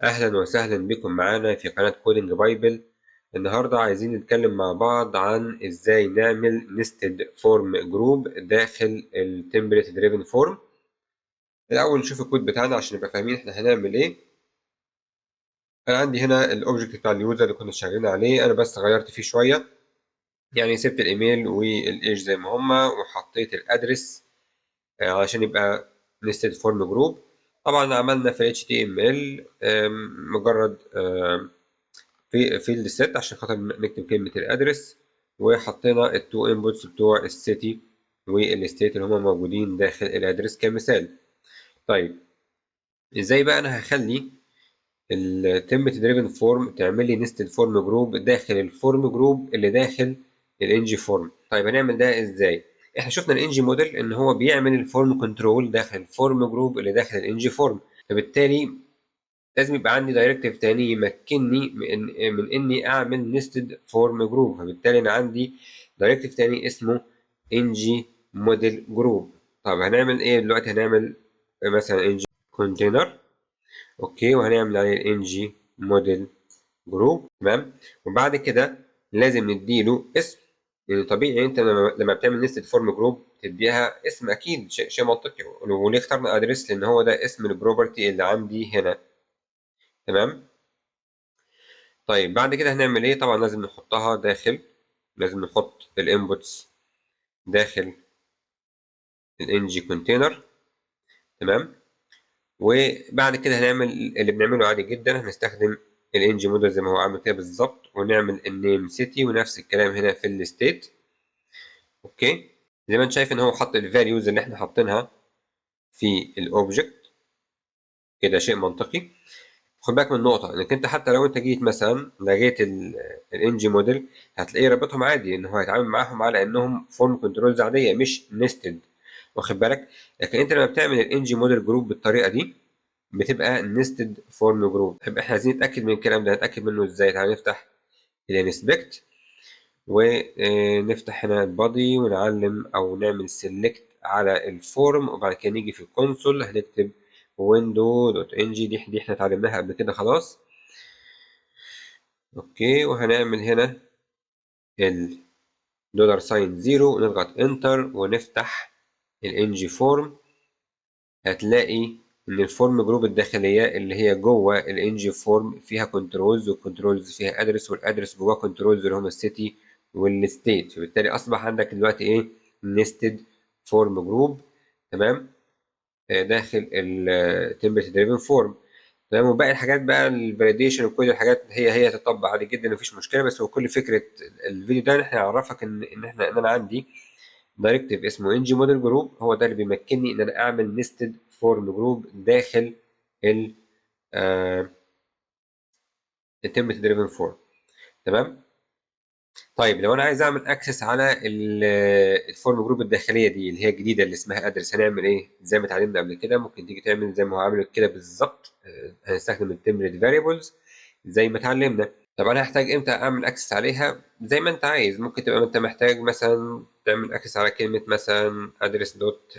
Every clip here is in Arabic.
أهلا وسهلا بكم معانا في قناة كودينج بايبل. النهاردة عايزين نتكلم مع بعض عن إزاي نعمل نستد فورم جروب داخل التمبلت دريفن فورم. الأول نشوف الكود بتاعنا عشان نبقى فاهمين إحنا هنعمل إيه. أنا عندي هنا الأوبجكت بتاع اليوزر اللي كنا شغالين عليه، أنا بس غيرت فيه شوية، يعني سبت الإيميل والإيج زي ما هما وحطيت الأدرس علشان يبقى نستد فورم جروب. طبعا عملنا في HTML مجرد في فيلد سيت عشان خاطر نكتب كلمة الأدرس، وحطينا التو انبوتس بتوع السيتي والستيت اللي هما موجودين داخل الأدرس كمثال. طيب ازاي بقى أنا هخلي التمبلت دريفن فورم تعمل لي نستد فورم جروب داخل الفورم جروب اللي داخل الانجي فورم؟ طيب هنعمل ده ازاي؟ احنا شفنا الانجي موديل ان هو بيعمل الفورم كنترول داخل الفورم جروب اللي داخل الانجي فورم، فبالتالي لازم يبقى عندي دايركتيف تاني يمكنني من اني اعمل نستد فورم جروب، فبالتالي انا عندي دايركتيف تاني اسمه ng موديل جروب. طب هنعمل ايه دلوقتي؟ هنعمل مثلا ng كونتينر، اوكي، وهنعمل عليه ng موديل جروب، تمام. وبعد كده لازم نديله اسم، يعني طبيعي انت لما بتعمل نستد فورم جروب تديها اسم، اكيد شيء منطقي. وليه اخترنا ادرس؟ لان هو ده اسم البروبرتي اللي عندي هنا، تمام. طيب بعد كده هنعمل ايه؟ طبعا لازم نحط الانبوتس داخل الانجي كونتينر، تمام. وبعد كده هنعمل اللي بنعمله عادي جدا، هنستخدم الانجي موديل زي ما هو عامل كده بالظبط، ونعمل النيم سيتي ونفس الكلام هنا في الستيت. اوكي، زي ما انت شايف ان هو حط الفاليوز اللي احنا حاطينها في الاوبجكت، كده شيء منطقي. خد بالك من نقطة، انك انت حتى لو انت جيت مثلا لغيت الانجي موديل هتلاقيه رابطهم عادي، ان هو هيتعامل معاهم على انهم فورم كنترولز عادية مش نستد، واخد بالك. لكن انت لما بتعمل الانجي موديل جروب بالطريقة دي بتبقى نستد فورم جروب. طب احنا عايزين نتأكد من الكلام ده، نتأكد منه ازاي؟ تعالى نفتح الانسبكت ونفتح هنا البادي ونعلم او نعمل سيلكت على الفورم، وبعد كده نيجي في الكونسول هنكتب window.ng. دي احنا اتعلمناها قبل كده خلاص. اوكي، وهنعمل هنا الدولار ساين زيرو ونضغط انتر ونفتح الانجي فورم. هتلاقي ان الفورم جروب الداخليه اللي هي جوه الانجي فورم فيها كنترولز، والكنترولز فيها ادرس، والادرس جواه كنترولز اللي هم السيتي والستيت، فبالتالي اصبح عندك دلوقتي ايه؟ نستد فورم جروب، تمام، داخل التمبلت دريفن فورم، تمام. وباقي الحاجات بقى الفاليديشن وكل الحاجات هي تطبق عادي جدا، مفيش مشكله. بس هو كل فكره الفيديو ده ان احنا نعرفك ان انا عندي دايركتيف اسمه انجي موديل جروب، هو ده اللي بيمكنني ان انا اعمل نستد فورم جروب داخل ال التمبلت دريفن فورم، تمام. طيب لو انا عايز اعمل اكسس على الفورم جروب الداخليه دي اللي هي الجديده اللي اسمها ادرس، هنعمل ايه؟ زي ما اتعلمنا قبل كده، ممكن تيجي تعمل زي ما هو عامل كده بالظبط. هنستخدم التمبلت فاريبلز زي ما اتعلمنا. طب انا هحتاج امتى اعمل اكسس عليها؟ زي ما انت عايز، ممكن تبقى انت محتاج مثلا تعمل اكسس على كلمه مثلا ادرس دوت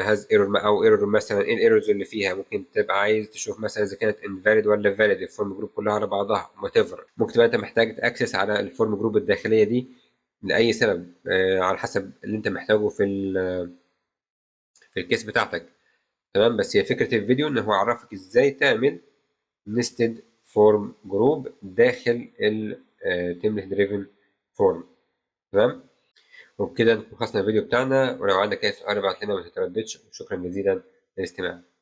هاز ايرور، او ايرور مثلا ايه الايرورز اللي فيها. ممكن تبقى عايز تشوف مثلا اذا كانت انفاليد ولا فاليد، الفورم جروب كلها على بعضها وات ايفر. ممكن تبقى انت محتاج تاكسس على الفورم جروب الداخليه دي لاي سبب، على حسب اللي انت محتاجه في الكيس بتاعتك، تمام. بس هي فكره الفيديو ان هو يعرفك ازاي تعمل نستد فورم جروب داخل التمبلت دريفن فورم، تمام. وبكده نكون خلصنا الفيديو بتاعنا، ولو عندك اي سؤال ابعت لنا ما تترددش. شكرا جزيلا للاستماع.